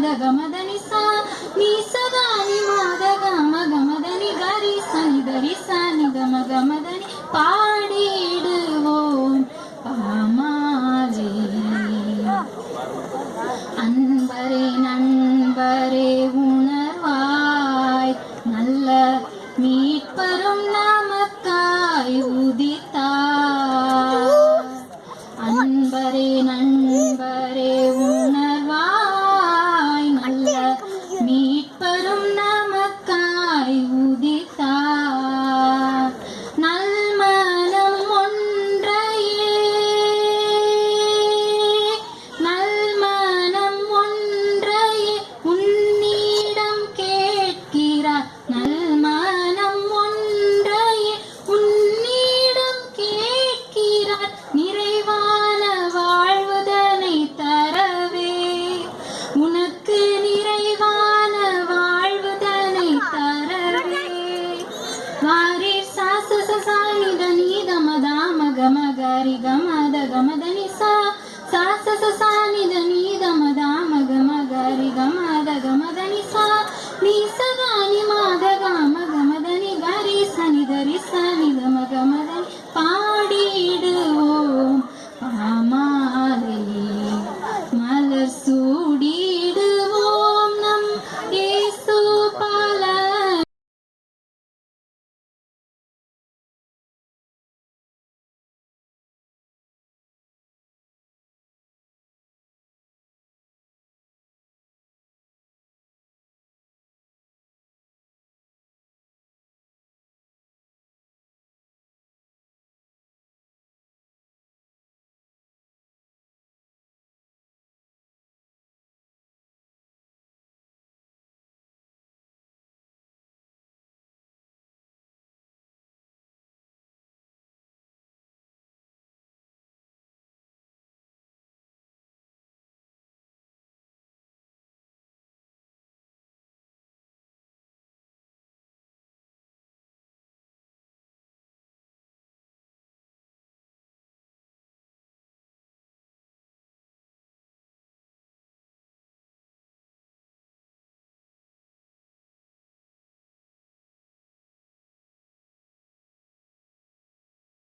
மத கமதனி சா நீ சதா நி மத கம கமதனி கரி சனி தரி சனி கம கமதனி பாடிடுவோம் பாமாலே. அன்பரே நண்பரே உணர்வாய் நல்ல மீட்பரும் நமக்காய் உதித்தார். அன்பரே நண்பரே உணர்வாய் நல்ல மீட்பரும் நமக்காய் உதித்தார். நல்மனம் ஒன்றையே நல்மனம் ஒன்றையே உன்னிடம் கேட்கிறார். நல்மனம் ஒன்றையே உன்னிடம் கேட்கிறார். நிறைவான வாழ்வுதனை தரவே உனக்கு நிறைவான வாழ்வுதனை தரவே. வாரி சாச சானித நீத மதாம கம கரி கமத கமதனி சா சாச சா